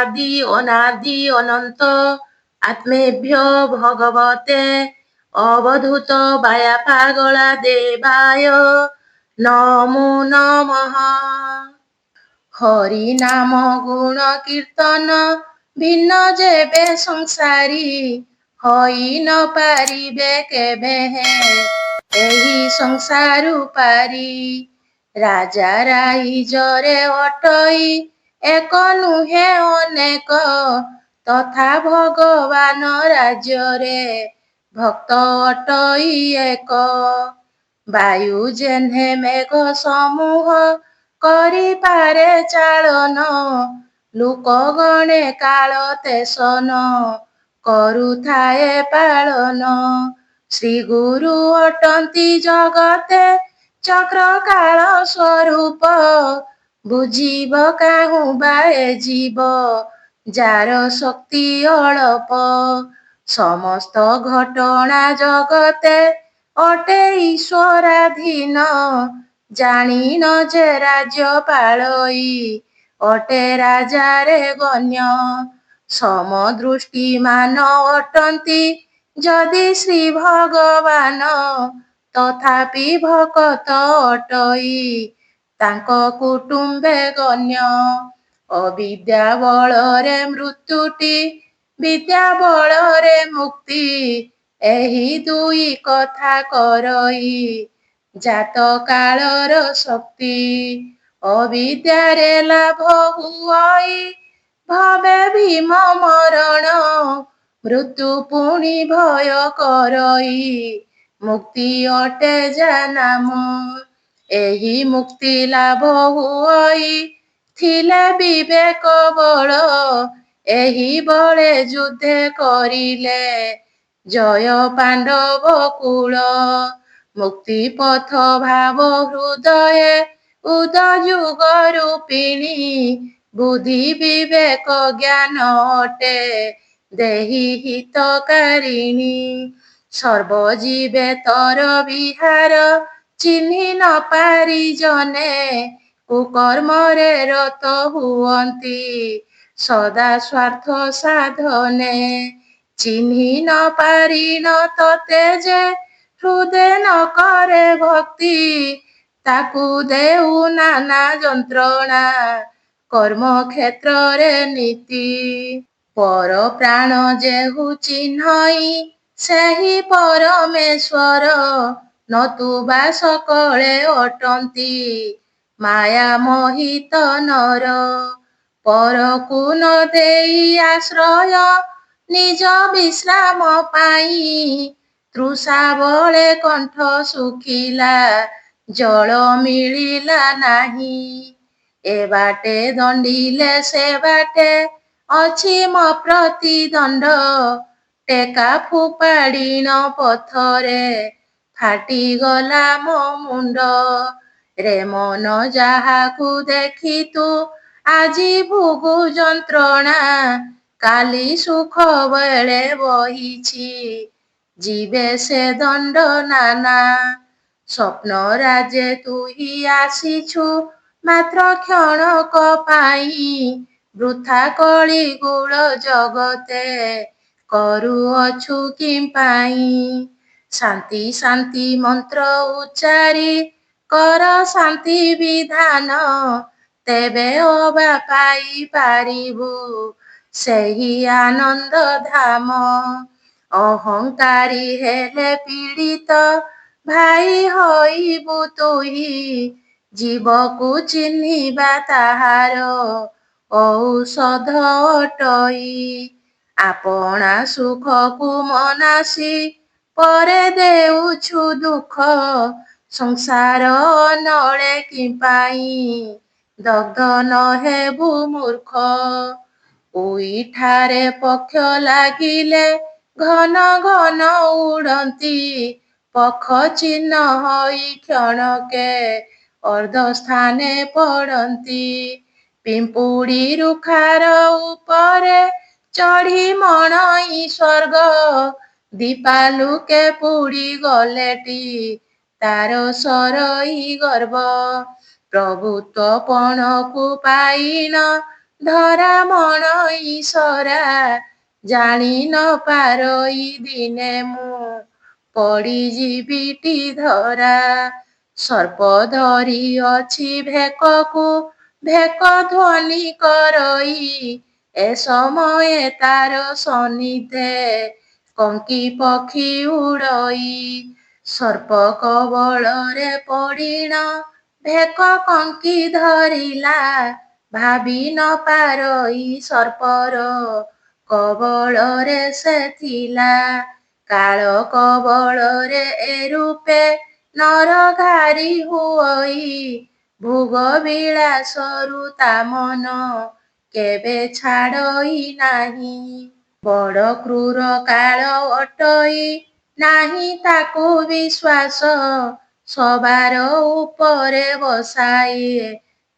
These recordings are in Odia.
আদি অনাদি অনন্ত আত্মেভ্য ভগবতে অবধূত বায়া পাগলা দেবায় নমো নমঃ। হরি নাম গুণ কীর্তন ভিন্ন যেবে সংসারী হই ନ ପାରିବେ କେବେ ଏହି ସଂସାରୁ ପାରି। ରାଜା ରାଇଜରେ ଅଟଇ ଏକ ନୁହେଁ ଅନେକ ତଥା ଭଗବାନ ରାଜ୍ୟରେ ଭକ୍ତ ଅଟଇ ଏକ। ବାୟୁ ଯେହ୍ନେ ମେଘ ସମୂହ କରିପାରେ ଚାଳନ ଲୋକ ଗଣେ କାଳ ତେସନ କରୁଥାଏ ପାଳନ। ଶ୍ରୀ ଗୁରୁ ଅଟନ୍ତି ଜଗତେ ଚକ୍ର କାଳ ସ୍ୱରୂପ ବୁଝିବ କାହୁଁ ବା ଏ ଜୀବ ଯାର ଶକ୍ତି ଅଳପ। ସମସ୍ତ ଘଟଣା ଜଗତେ ଅଟେ ଈଶ୍ୱରାଧୀନ ଜାଣିନ ଯେ ରାଜ୍ୟ ପାଳଇ ଅଟେ ରାଜାରେ ଗଣ୍ୟ। ସମଦୃଷ୍ଟିମାନ ଅଟନ୍ତି ଯଦି ଶ୍ରୀ ଭଗବାନ ତଥାପି ଭକତ ଅଟଇ ତାଙ୍କ କୁଟୁମ୍ବେ ଗଣ୍ୟ। ଅବିଦ୍ୟା ବଳରେ ମୃତ୍ୟୁଟି ବିଦ୍ୟା ବଳରେ ମୁକ୍ତି ଏହି ଦୁଇ କଥା କରଇ ଜାତ କାଳର ଶକ୍ତି। ଅବିଦ୍ୟାରେ ଲାଭ ହୁଅଇ ଭବେ ଭୀମ ମରଣ ମୃତ୍ୟୁ ପୁଣି ଭୟ କରଇ ମୁକ୍ତି ଅଟେ ଯା ନାମ। ଏହି ମୁକ୍ତି ଲାଭ ହୁଅଇ ଥିଲେ ବିବେକ ବଳ ଏହି ବଳେ ଯୁଦ୍ଧେ କରିଲେ ଜୟ ପାଣ୍ଡବ କୂଳ। ମୁକ୍ତି ପଥ ଭାବ ହୃଦୟେ ଉଦଯୁଗ ରୂପିଣୀ ବୁଦ୍ଧି ବିବେକ ଜ୍ଞାନ ଅଟେ ଦେହି ହିତକାରିଣୀ। ସର୍ବଜୀବେ ତର ବିହାର ଚିହ୍ନି ନ ପାରି ଜନେ କୁକର୍ମରେ ରତ ହୁଅନ୍ତି ସଦା ସ୍ୱାର୍ଥ ସାଧନେ। ଚିହ୍ନି ନ ପାରିଣ ତତେ ଯେ ହୃଦେ ନ କରେ ଭକ୍ତି ତାକୁ ଦେଉ ନାନା ଯନ୍ତ୍ରଣା କର୍ମ କ୍ଷେତ୍ରରେ ନୀତି। ପର ପ୍ରାଣ ଯେହୁ ଚିହ୍ନଇ ସେହି ପରମେଶ୍ୱର ନତୁବା ସକଳେ ଅଟନ୍ତି ମାୟା ମୋହିତ ନର। ପରକୁ ନ ଦେଇ ଆଶ୍ରୟ ନିଜ ବିଶ୍ରାମ ପାଇଁ ତୃଷା ବଳେ କଣ୍ଠ ଶୁଖିଲା ଜଳ ମିଳିଲା ନାହିଁ। ଏ ବାଟେ ଦଣ୍ଡିଲେ ସେ ବାଟେ ଅଛି ମୋ ପ୍ରତିଦଣ୍ଡ ଟେକା ଫୋପାଡ଼ିଣ ପଥରେ ଫାଟିଗଲା ମୋ ମୁଣ୍ଡ। ରେ ମନ ଯାହାକୁ ଦେଖି ତୁ ଆଜି ଭୋଗୁ ଯନ୍ତ୍ରଣା କାଲି ସୁଖ ବେଳେ ବହିଛି ଯିବେ ସେ ଦଣ୍ଡ ନାନା। ସ୍ୱପ୍ନ ରାଜେ ତୁହି ଆସିଛୁ ମାତ୍ର କ୍ଷଣକ ପାଇଁ ବୃଥା କଳିଗୋଳ ଜଗତେ କରୁଅଛୁ କିମ୍ପାଇଁ। ଶାନ୍ତି ଶାନ୍ତି ମନ୍ତ୍ର ଉଚ୍ଚାରି କର ଶାନ୍ତି ବିଧାନ ତେବେ ଅବା ପାଇ ପାରିବୁ ସେହି ଆନନ୍ଦ ଧାମ। ଅହଙ୍କାରୀ ହେଲେ ପୀଡ଼ିତ ଭାଇ ହୋଇବୁ ତୁହି ଜୀବକୁ ଚିହ୍ନିବା ତାହାର ଔଷଧ ଅଟଇ। ଆପଣା ସୁଖକୁ ମନାସି ପରେ ଦେଉଛୁ ଦୁଃଖ ସଂସାର ନଳେ କିମ୍ପାଇଁ ଦଗ୍ଧ ନ ହେବୁ ମୂର୍ଖ। ଉଇଠାରେ ପକ୍ଷ ଲାଗିଲେ ଘନ ଘନ ଉଡ଼ନ୍ତି ପଖ ଚିହ୍ନ ହୋଇ କ୍ଷଣକେ ଅର୍ଦ୍ଧସ୍ଥାନେ ପଡ଼ନ୍ତି। ପିମ୍ପୁଡ଼ି ରୁଖାର ଉପରେ ଚଢ଼ି ମଣଇ ସ୍ୱର୍ଗ ଦୀପାଲୁକେ ପୁଡ଼ି ଗଲେଟି ତାର ସରଇ ଗର୍ବ। ପ୍ରଭୁତ୍ୱ ପଣକୁ ପାଇଣ ଧରା ମଣଇ ସରା ଜାଣି ନ ପାରଇ ଦିନେ ମୁଁ ପଡ଼ିଯିବିଟି ଧରା। ସର୍ପ ଧରି ଅଛି ଭେକକୁ ଭେକ ଧ୍ୱନି କରଇ ଏ ସମୟେ ତାର ସନ୍ନିଧେ କଙ୍କି ପକ୍ଷୀ ଉଡ଼ଇ। ସର୍ପ କବଳରେ ପଡ଼ିଣ ଭେକ କଙ୍କି ଧରିଲା ଭାବି ନ ପାରଇ ସର୍ପର କବଳରେ ସେ ଥିଲା। କାଳ କବଳରେ ଏ ରୂପେ ନର ଘାରି ହୁଅଇ ଭୋଗ ବିଳାସରୁ ତା ମନ କେବେ ଛାଡ଼ଇ ନାହିଁ। ବଡ଼ କ୍ରୂର କାଳ ଅଟଇ ନାହିଁ ତାକୁ ବିଶ୍ୱାସ ସବାର ଉପରେ ବସାଇ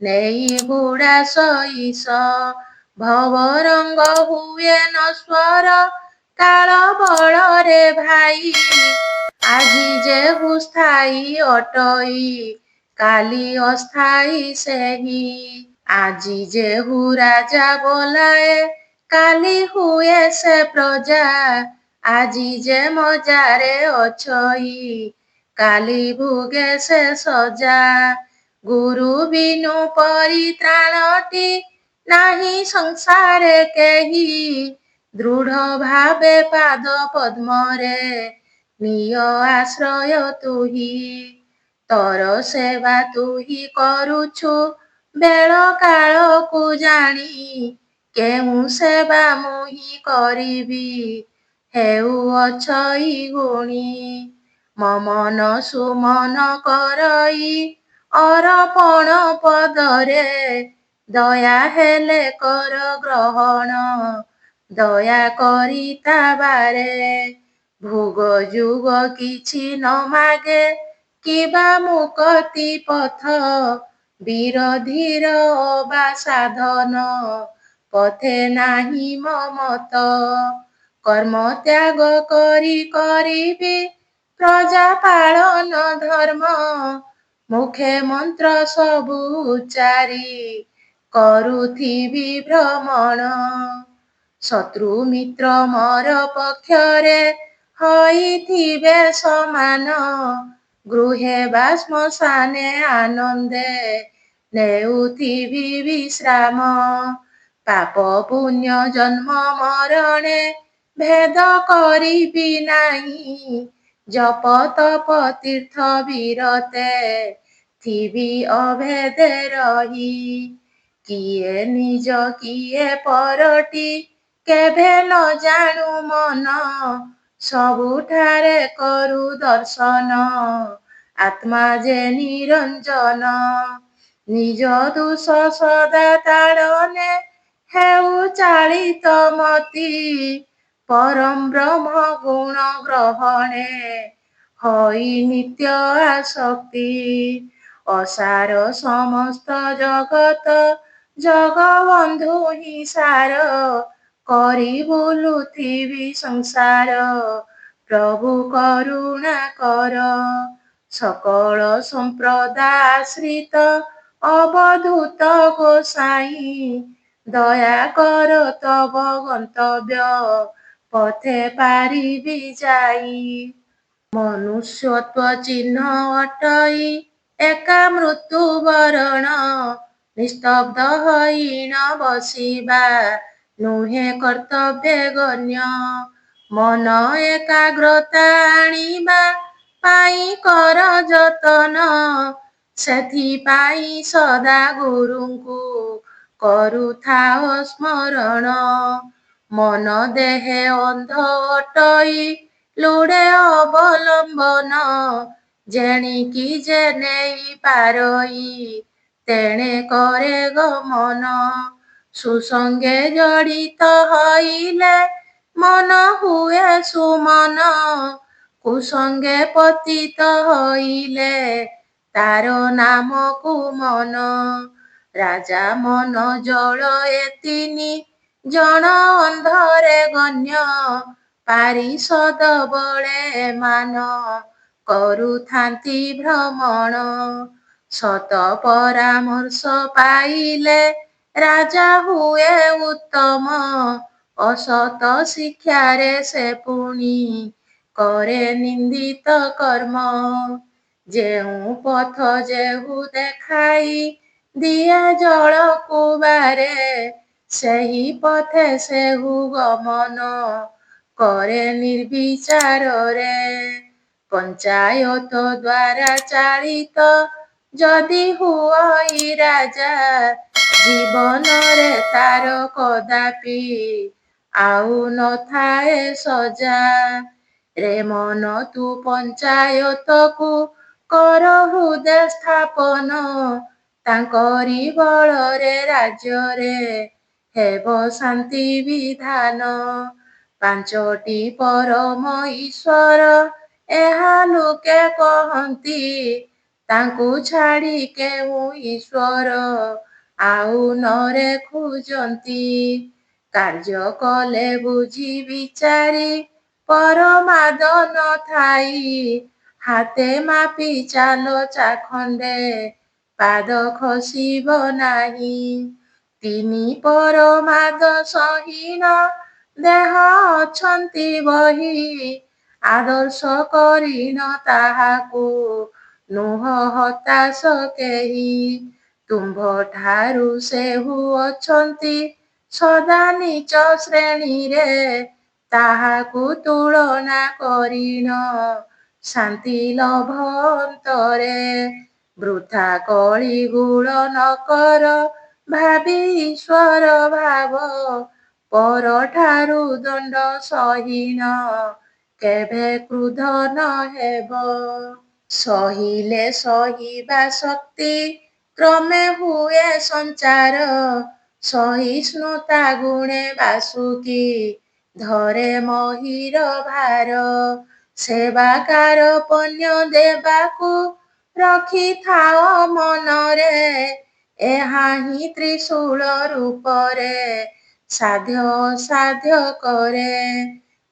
ନେଇ ଗୁଡ଼ା ସଇସ। ଭବରଙ୍ଗ ହୁଏ ନଶ୍ୱର କାଳ ବଳରେ ଭାଇ ଆଜି ଯେହୁ ସ୍ଥାୟୀ ଅଟଇ କାଲି ଅସ୍ଥାୟୀ ସେହି। ଆଜି ଯେହୁ ରାଜା ବୋଲାଏ କାଲି ହୁଏ ସେ ପ୍ରଜା ଆଜି ଯେ ମଜାରେ ଅଛଇ କାଲି ଭୁଗେ ସେ ସଜା। ଗୁରୁ ବିନୁ ପରିତ୍ରାଣଟି ନାହିଁ ସଂସାରେ କେହି ଦୃଢ଼ ଭାବେ ପାଦ ପଦ୍ମରେ ନିୟ ଆଶ୍ରୟ ତୁହି। ତୋର ସେବା ତୁହି କରୁଛୁ ବେଳ କାଳକୁ ଜାଣି କେଉଁ ସେବା ମୁହିଁ କରିବି ହେଉ ଅଛଇ ଗୁଣି। ମମନ ସୁମନ କରଇ ଅରପଣ ପଦରେ ଦୟା ହେଲେ କର ଗ୍ରହଣ ଦୟା କରି ତା ବାରେ। ଭୋଗ ଯୁଗ କିଛି ନ ମାଗେ କିବା ମୁକତି ପଥ ବିରୋଧୀର ଅବା ସାଧନ ପଥେ ନାହିଁ ମମତ। କର୍ମ ତ୍ୟାଗ କରି କରିବି ପ୍ରଜା ପାଳନ ଧର୍ମ ମୁଖେ ମନ୍ତ୍ର ସବୁ ଉଚ୍ଚାରି କରୁଥିବି ଭ୍ରମଣ। ଶତ୍ରୁ ମିତ୍ର ମୋର ପକ୍ଷରେ ହୋଇଥିବେ ସମାନ ଗୃହେ ବା ଶ୍ମଶାନେ ଆନନ୍ଦେ ନେଉଥିବି ବିଶ୍ରାମ। ପାପ ପୁଣ୍ୟ ଜନ୍ମ ମରଣେ ଭେଦ କରିବି ନାହିଁ ଜପ ତପ ତୀର୍ଥ ବିରତେ ଥିବି ଅଭେଦେ ରହି। କିଏ ନିଜ କିଏ ପରଟି କେଭେ ନ ଜାଣୁ ମନ ସବୁଠାରେ କରୁ ଦର୍ଶନ ଆତ୍ମା ଯେ ନିରଞ୍ଜନ। ନିଜ ଦୋଷ ସଦା ତାଡ଼ନେ ହେଉ ଚାଳିତ ମତି ପରଂ ବ୍ରହ୍ମ ଗୁଣ ଗ୍ରହଣେ ହୋଇ ନିତ୍ୟ ଆସକ୍ତି। ଅସାର ସମସ୍ତ ଜଗତ ଜଗବନ୍ଧୁ ହିଁ ସାର କରି ବୁଲୁଥିବି ସଂସାର ପ୍ରଭୁ କରୁଣା କର। ସକଳ ସମ୍ପ୍ରଦା ଆଶ୍ରିତ ଅବଧୂତ ଗୋସାଇଁ ଦୟା କର ତବ ଗନ୍ତବ୍ୟ ପଥେ ପାରିବି ଯାଇ। ମନୁଷ୍ୟତ୍ୱ ଚିହ୍ନ ଅଟଇ ଏକା ମୃତ୍ୟୁ ବରଣ ନିସ୍ତବ୍ଧ ହୋଇ ନ ବସିବା ନୁହେଁ କର୍ତ୍ତବ୍ୟ ଗଣ୍ୟ। ମନ ଏକାଗ୍ରତା ଆଣିବା ପାଇଁ କର ଯତନ ସେଥିପାଇଁ ସଦା ଗୁରୁଙ୍କୁ କରୁଥାଅ ସ୍ମରଣ। ମନ ଦେହେ ଅନ୍ଧ ଅଟଇ ଲୋଡ଼େ ଅବଲମ୍ବନ ଯେଣିକି ଯେ ନେଇ ପାରଇ ତେଣେ କରେ ଗମନ। ସୁସଙ୍ଗେ ଜଡ଼ିତ ହଇଲେ ମନ ହୁଏ ସୁମନ କୁସଙ୍ଗେ ପତିତ ହଇଲେ ତାର ନାମ କୁମନ। ରାଜା ମନ ଜଳ ଏ ତିନି ଜଣ ଅନ୍ଧରେ ଗଣ୍ୟ ପାରିଷଦ ବଳେ ଏମାନ କରୁଥାନ୍ତି ଭ୍ରମଣ। ସତ ପରାମର୍ଶ ପାଇଲେ ରାଜା ହୁଏ ଉତ୍ତମ ଅସତ ଶିକ୍ଷାରେ ସେ ପୁଣି କରେ ନିନ୍ଦିତ କର୍ମ। ଯେଉଁ ପଥ ଯେହୁ ଦେଖାଇ ଦିଏ ଜଳକୁ ବାରେ ସେହି ପଥେ ସେହୁ ଗମନ କରେ ନିର୍ବିଚାରରେ। ପଞ୍ଚାୟତ ଦ୍ୱାରା ଚାଳିତ ଯଦି ହୁଅଇ ରାଜା ଜୀବନରେ ତାର କଦାପି ଆଉ ନଥାଏ ସଜା। ରେ ମନ ତୁ ପଞ୍ଚାୟତକୁ କର ହୃଦେ ସ୍ଥାପନ ତାଙ୍କରି ବଳରେ ରାଜ୍ୟରେ ହେବ ଶାନ୍ତି ବିଧାନ। ପାଞ୍ଚଟି ପରମ ଈଶ୍ୱର ଏହା ଲୋକେ କହନ୍ତି ତାଙ୍କୁ ଛାଡ଼ି କେଉଁ ଈଶ୍ୱର ଆଉ ନରେ ଖୋଜନ୍ତି। କାର୍ଯ୍ୟ କଲେ ବୁଝି ବିଚାରି ପରମାଦ ନଥାଇ ହାତେ ମାପି ଚାଲ ଚାଖଣ୍ଡେ ପାଦ ଖସିବ ନାହିଁ। ତିନି ପରମାଦ ସହୀନ ଦେହ ଅଛନ୍ତି ବହି ଆଦର୍ଶ କରିନ ତାହାକୁ ନୁହ ହତାଶ କେହି। ତୁମ୍ଭଠାରୁ ସେହୁ ଅଛନ୍ତି ସଦା ନୀଚ ଶ୍ରେଣୀରେ ତାହାକୁ ତୁଳନା କରିନ ଶାନ୍ତି ଲଭ ଅନ୍ତରେ। ବୃଥା କଳି ଗୁଳ ନକର ଭାବି ଈଶ୍ୱର ଭାବ ପରଠାରୁ ଦଣ୍ଡ ସହିନ କେଭେ କ୍ରୁଧ ନ ହେବ। ସହିଲେ ସହିବା ଶକ୍ତି କ୍ରମେ ହୁଏ ସଞ୍ଚାର ସହିଷ୍ଣୁତା ଗୁଣେ ବାସୁକି ଧରେ ମହୀର ଭାର। ସେବାକାର ପଣ୍ୟ ଦେବାକୁ ରଖିଥାଅ ମନରେ ଏହା ହିଁ ତ୍ରିଶୂଳ ରୂପରେ ସାଧ୍ୟ ଅସାଧ୍ୟ କରେ।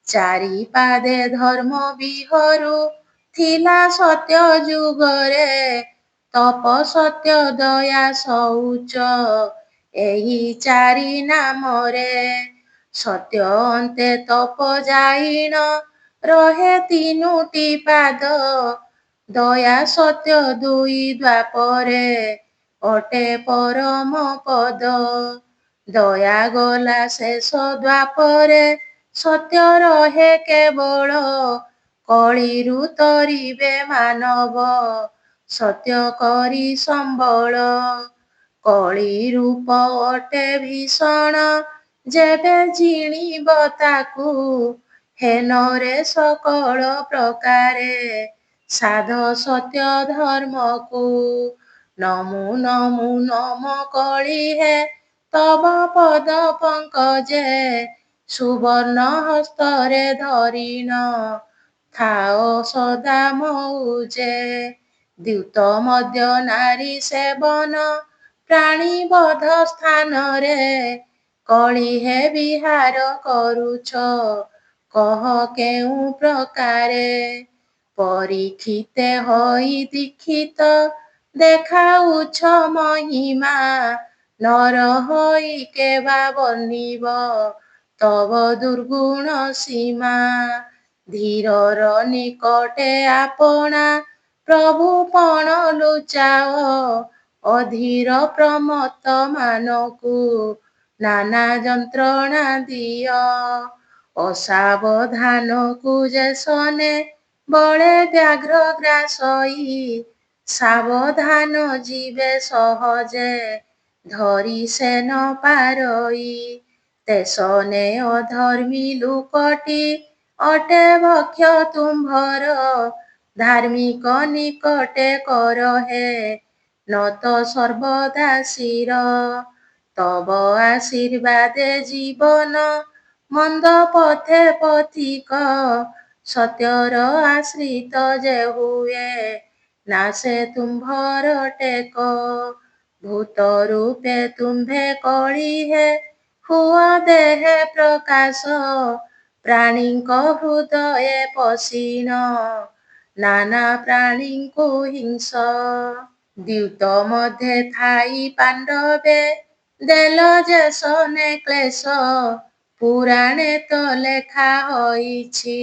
ଚାରିପାଦେ ଧର୍ମ ବିହରୁ ଥିଲା ସତ୍ୟ ଯୁଗରେ ତପ ସତ୍ୟ ଦୟା ଶୌଚ ଏହି ଚାରି ନାମରେ। ସତ୍ୟ ଅନ୍ତେ ତପ ଜାଇଣ ରହେ ତିନୋଟି ପାଦ ଦୟା ସତ୍ୟ ଦୁଇ ଦ୍ୱାପରେ ଅଟେ ପରମ ପଦ। ଦୟା ଗଲା ଶେଷ ଦ୍ୱାପରେ ସତ୍ୟ ରହେ କେବଳ କଳିରୁ ତରିବେ ମାନବ ସତ୍ୟ କରି ସମ୍ବଳ। କଳି ରୂପ ଅଟେ ଭୀଷଣ ଯେବେ ଜିଣିବ ତାକୁ ହେନରେ ସକଳ ପ୍ରକାରେ ସାଧ ସତ୍ୟ ଧର୍ମକୁ। ନମୁ ନମୁ ନମ କଳି ହେ ତବ ପଦ ପଙ୍କଜେ ସୁବର୍ଣ୍ଣ ହସ୍ତରେ ଧରିଣ ଥାଅ ସଦା ମଉଜେ। ଦ୍ୟୁତ ମଦ୍ୟ ନାରୀ ସେବନ ପ୍ରାଣୀ ବଧ ସ୍ଥାନରେ କଳି ହେ ବିହାର କରୁଛ କହ କେଉଁ ପ୍ରକାରେ। ପରୀକ୍ଷିତେ ହୋଇ ଦୀକ୍ଷିତ ଦେଖାଉଛ ମହିମା ନର ହୋଇ କେବା ବର୍ଣ୍ଣିବ ତବ ଦୁର୍ଗୁଣ ସୀମା। ଧୀରର ନିକଟେ ଆପଣା ପ୍ରଭୁ ପଣ ଲୁଚାଅ ଅଧୀର ପ୍ରମତ୍ତ ମାନକୁ ନାନା ଯନ୍ତ୍ରଣା ଦିଅ। ଅସାବଧାନକୁ ଯେସନେ ବଳେ ବ୍ୟାଘ୍ର ଗ୍ରାସଇ ସାବଧାନ ଯିବେ ସହଜେ ଧରି ସେ ନ ପାରଇ। ତେସନେ ଅଧର୍ମୀ ଲୁକଟି ଅଟେ ଭକ୍ଷ ତୁମ୍ଭର ଧାର୍ମିକ ନିକଟେ କର ହେ ନତ ସର୍ବଦା ଶିର। ତବ ଆଶୀର୍ବାଦେ ଜୀବନ ମନ୍ଦ ପଥେ ପଥିକ ସତ୍ୟର ଆଶ୍ରିତ ଯେ ହୁଏ ନାସେ ତୁମ୍ଭର ଟେକ। ଭୂତ ରୂପେ ତୁମ୍ଭେ କଳି ହେ ହୁଅ ଦେହେ ପ୍ରକାଶ ପ୍ରାଣୀଙ୍କ ହୃଦୟେ ପଶିଣ ନାନା ପ୍ରାଣୀଙ୍କୁ ହିଂସ। ଦ୍ୟୁତ ମଧ୍ୟେ ଥାଇ ପାଣ୍ଡବେ ଦେଲ ଯେ ସନେ କ୍ଲେଶ ପୁରାଣେ ତ ଲେଖା ହୋଇଛି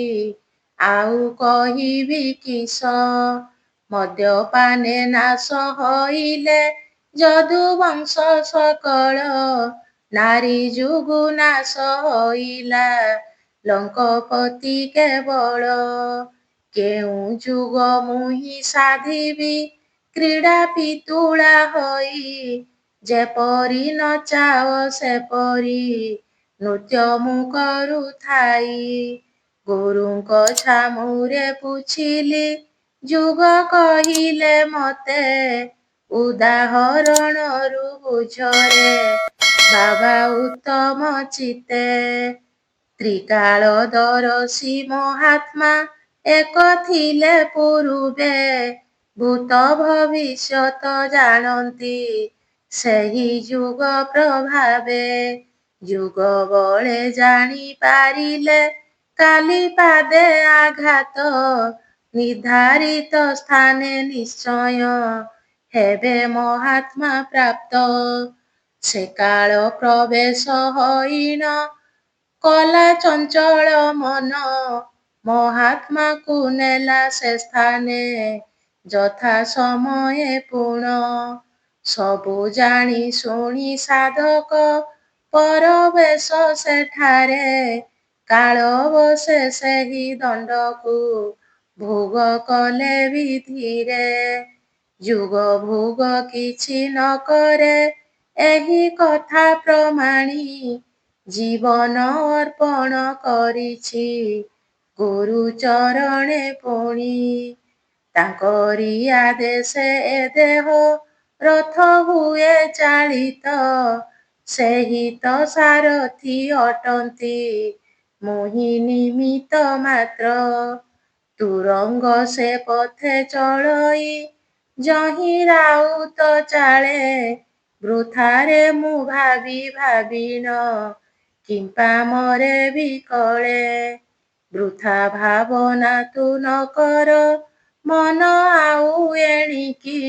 ଆଉ କହିବି କିସ ମଦ୍ୟପାନେ ନାଶ ହୋଇଲେ ଯଦୁ ବଂଶ ସକଳ ନାରୀ ଯୁଗୁ ନାଶ ହୋଇଲା ଲଙ୍କପତି କେବଳ କେଉଁ ଯୁଗ ମୁହିଁ ସାଧିବି କ୍ରୀଡ଼ା ପିତୁଳା ହୋଇ ଯେପରି ନଚାଅ ସେପରି ନୃତ୍ୟ ମୁଁ କରୁଥାଇ ଗୁରୁଙ୍କ ଛାମୁରେ ପୁଛିଲି ଯୁଗ କହିଲେ ମତେ ଉଦାହରଣରୁ ବୁଝରେ ବାବା ଉତ୍ତମ ଚିତେ ତ୍ରିକାଳଦର୍ଶୀ ମହାତ୍ମା ଏକ ଥିଲେ ପୂର୍ବେ ଭୂତ ଭବିଷ୍ୟତ ଜାଣନ୍ତି ସେହି ଯୁଗ ପ୍ରଭାବେ ଯୁଗ ବଳେ ଜାଣି ପାରିଲେ କାଲି ପାଦେ ଆଘାତ ନିର୍ଦ୍ଧାରିତ ସ୍ଥାନେ ନିଶ୍ଚୟ ହେବେ ମହାତ୍ମା ପ୍ରାପ୍ତ ସେ କାଳ ପ୍ରବେଶ ହଇଣ କଲା ଚଞ୍ଚଳ ମନ ମହାତ୍ମାକୁ ନେଲା ସେ ସ୍ଥାନେ ଯଥା ସମୟେ ପୁଣ ସବୁ ଜାଣି ଶୁଣି ସାଧକ ପରବେଶ ସେଠାରେ କାଳ ବସେ ସେହି ଦଣ୍ଡକୁ ଭୋଗ କଲେ ବିଧିରେ ଯୁଗ ଭୋଗ କିଛି ନ କରେ ଏହି କଥା ପ୍ରମାଣି ଜୀବନ ଅର୍ପଣ କରିଛି ଗୁରୁ ଚରଣେ ପୁଣି ତାଙ୍କରି ଆଦେଶେ ଏ ଦେହ ରଥ ହୁଏ ଚାଳିତ ସେହି ତ ସାରଥି ଅଟନ୍ତି ମୁହିଁ ନିମିତ୍ତ ମାତ୍ର ତୁରଙ୍ଗ ସେ ପଥେ ଚଳଇ ଯହିଁ ରାଉତ ଚାଳେ ବୃଥାରେ ମୁଁ ଭାବି ଭାବିନ କିମ୍ପା ମରେ ବିକଳେ ବୃଥା ଭାବନା ତୁ ନ କର ମନ ଆଉ ଏଣିକି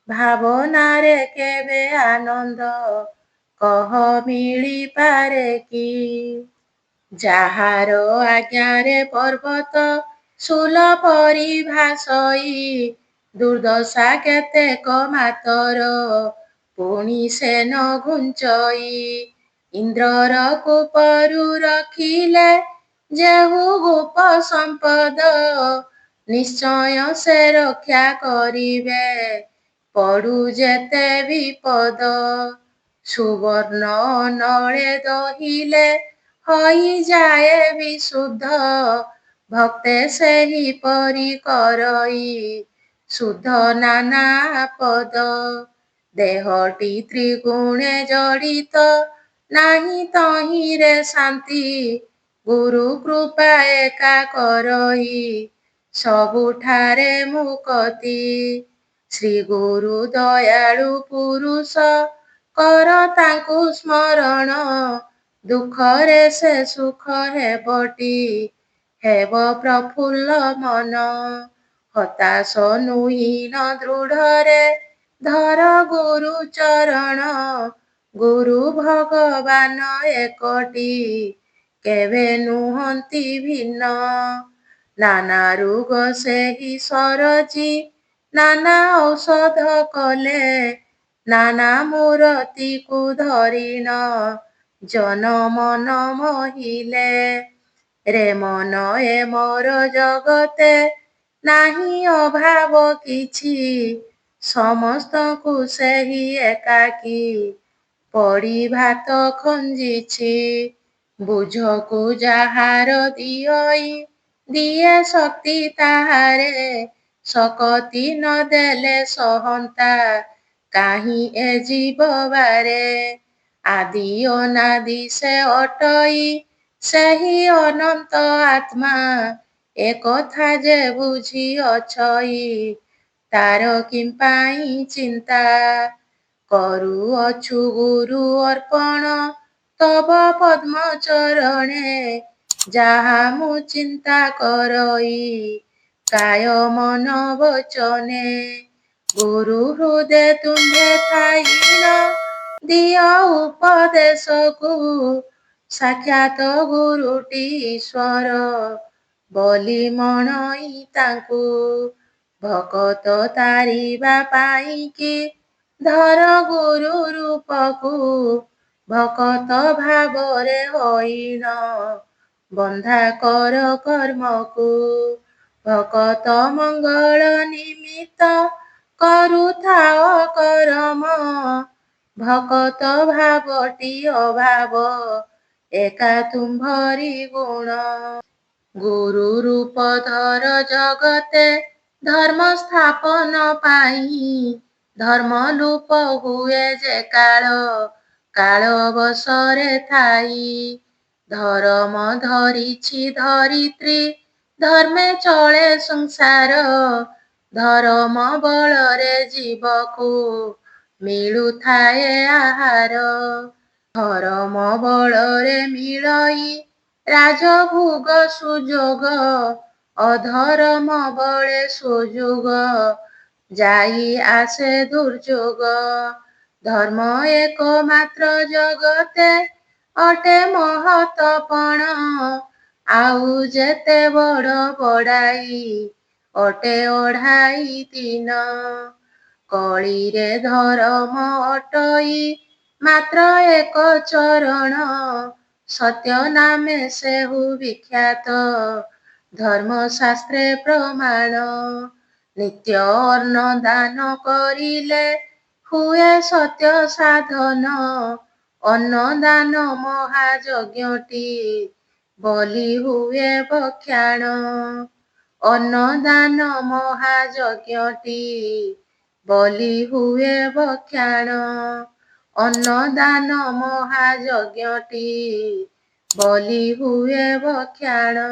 ଭାବନାରେ କେବେ ଆନନ୍ଦ କହ ମିଳିପାରେ କି ଯାହାର ଆଜ୍ଞାରେ ପର୍ବତ ଶୂଳ ପରି ଭାସଇ ଦୁର୍ଦ୍ଦଶା କେତେକ ମାତର ପୁଣି ସେ ନ ଘୁଞ୍ଚଇ ଇନ୍ଦ୍ରର କୋପରୁ ରଖିଲେ ଯେହୁ ଗୋପ ସମ୍ପଦ ନିଶ୍ଚୟ ସେ ରକ୍ଷା କରିବେ ପଡୁ ଯେତେ ବିପଦ ସୁବର୍ଣ୍ଣ ନଳେ ଦହିଲେ ହୋଇଯାଏ ବିଶୁଦ୍ଧ ଭକ୍ତେ ସେହିପରି କରଇ ଶୁଦ୍ଧ ନାନା ପଦ ଦେହଟି ତ୍ରିଗୁଣେ ଜଡ଼ିତ ନାହିଁ ତହିଁରେ ଶାନ୍ତି ଗୁରୁ କୃପା ଏକା କରଇ ସବୁଠାରେ ମୁକତି ଶ୍ରୀ ଗୁରୁ ଦୟାଳୁ ପୁରୁଷ କର ତାଙ୍କୁ ସ୍ମରଣ ଦୁଃଖରେ ସେ ସୁଖ ହେବଟି ହେବ ପ୍ରଫୁଲ୍ଲ ମନ ହତାଶ ନୁହୀନ ଦୃଢ଼ରେ ଧର ଗୁରୁ ଚରଣ ଗୁରୁ ଭଗବାନ ଏକଟି କେବେ ନୁହନ୍ତି ଭିନ୍ନ ନାନା ରୋଗ ସେହି ସରଜି ନାନା ଔଷଧ କଲେ ନାନା ମୂରତିକୁ ଧରିଣ ଜନ ମନ ମୋହିଲେ ରେ ମନ ଏ ମୋର ଜଗତେ ନାହିଁ ଅଭାବ କିଛି ସମସ୍ତଙ୍କୁ ସେହି ଏକାକୀ ପଡ଼ି ଭାତ ଖଞ୍ଜିଛି ବୁଝକୁ ଯାହାର ଦିଅଇ ଦିଏ ଶକ୍ତି ତାହାରେ ଶକତି ନ ଦେଲେ ସହନ୍ତା କାହିଁ ଏ ଜୀବବାରେ ଆଦି ଅନାଦି ସେ ଅଟଇ ସେହି ଅନନ୍ତ ଆତ୍ମା ଏକଥା ଯେ ବୁଝିଅଛଇ ତାର କିମ୍ପାଇଁ ଚିନ୍ତା କରୁଅଛୁ ଗୁରୁ ଅର୍ପଣ ତବ ପଦ୍ମ ଚରଣେ ଯାହା ମୁଁ ଚିନ୍ତା କରଇ କାୟ ମନ ବଚନେ ଗୁରୁ ହୃଦେ ତୁମ୍ଭେ ଥାଇଣ ଦିଅ ଉପଦେଶକୁ ସାକ୍ଷାତ ଗୁରୁଟି ଈଶ୍ୱର ବୋଲି ମଣଇ ତାଙ୍କୁ ଭକତ ତାରିବା ପାଇଁକି ଧର ଗୁରୁ ରୂପକୁ ଭକତ ଭାବରେ ହୋଇନ ବନ୍ଧା କର କର୍ମକୁ ଭକତ ମଙ୍ଗଳ ନିମିତ୍ତ କରୁଥାଅ କରମ ଭକତ ଭାବଟି ଅଭାବ ଏକା ତୁମ୍ଭରି ଗୁଣ ଗୁରୁ ରୂପ ଧର ଜଗତେ ଧର୍ମ ସ୍ଥାପନ ପାଇଁ ଧର୍ମ ଲୋପ ହୁଏ ଯେ କାଳ ବସରେ ଥାଇ ଧରମ ଧରିଛି ଧରିତ୍ରୀ ଧର୍ମେ ଚଳେ ସଂସାର ଧରମ ବଳରେ ଜୀବକୁ ମିଳୁଥାଏ ଆହାର ଧରମ ବଳରେ ମିଳଇ ରାଜଭୋଗ ସୁଯୋଗ ଅଧରମ ବଳେ ସୁଯୋଗ ଯାଇ ଆସେ ଦୁର୍ଯୋଗ ଧର୍ମ ଏକମାତ୍ର ଜଗତେ ଅଟେ ମହତପଣ ଆଉ ଯେତେ ବଡ଼ ବଡ଼ାଇ ଅଟେ ଅଢ଼ାଇ ଦିନ କଳିରେ ଧରମ ଅଟଇ ମାତ୍ର ଏକ ଚରଣ ସତ୍ୟ ନାମେ ସେହୁ ବିଖ୍ୟାତ ଧର୍ମଶାସ୍ତ୍ରେ ପ୍ରମାଣ ନିତ୍ୟ ଅନ୍ନ ଦାନ କରିଲେ ହୁଏ ସତ୍ୟ ସାଧନ ଅନ୍ନ ଦାନ ମହାଯଜ୍ଞଟି ବୋଲି ହୁଏ ବଖ୍ୟାଣ ଅନ୍ନ ଦାନ ମହାଯଜ୍ଞଟି ବୋଲି ହୁଏ ବଖ୍ୟାଣ ଅନ୍ନଦାନ ମହାଯଜ୍ଞଟି ବୋଲି ହୁଏ ବଖ୍ୟାଣ।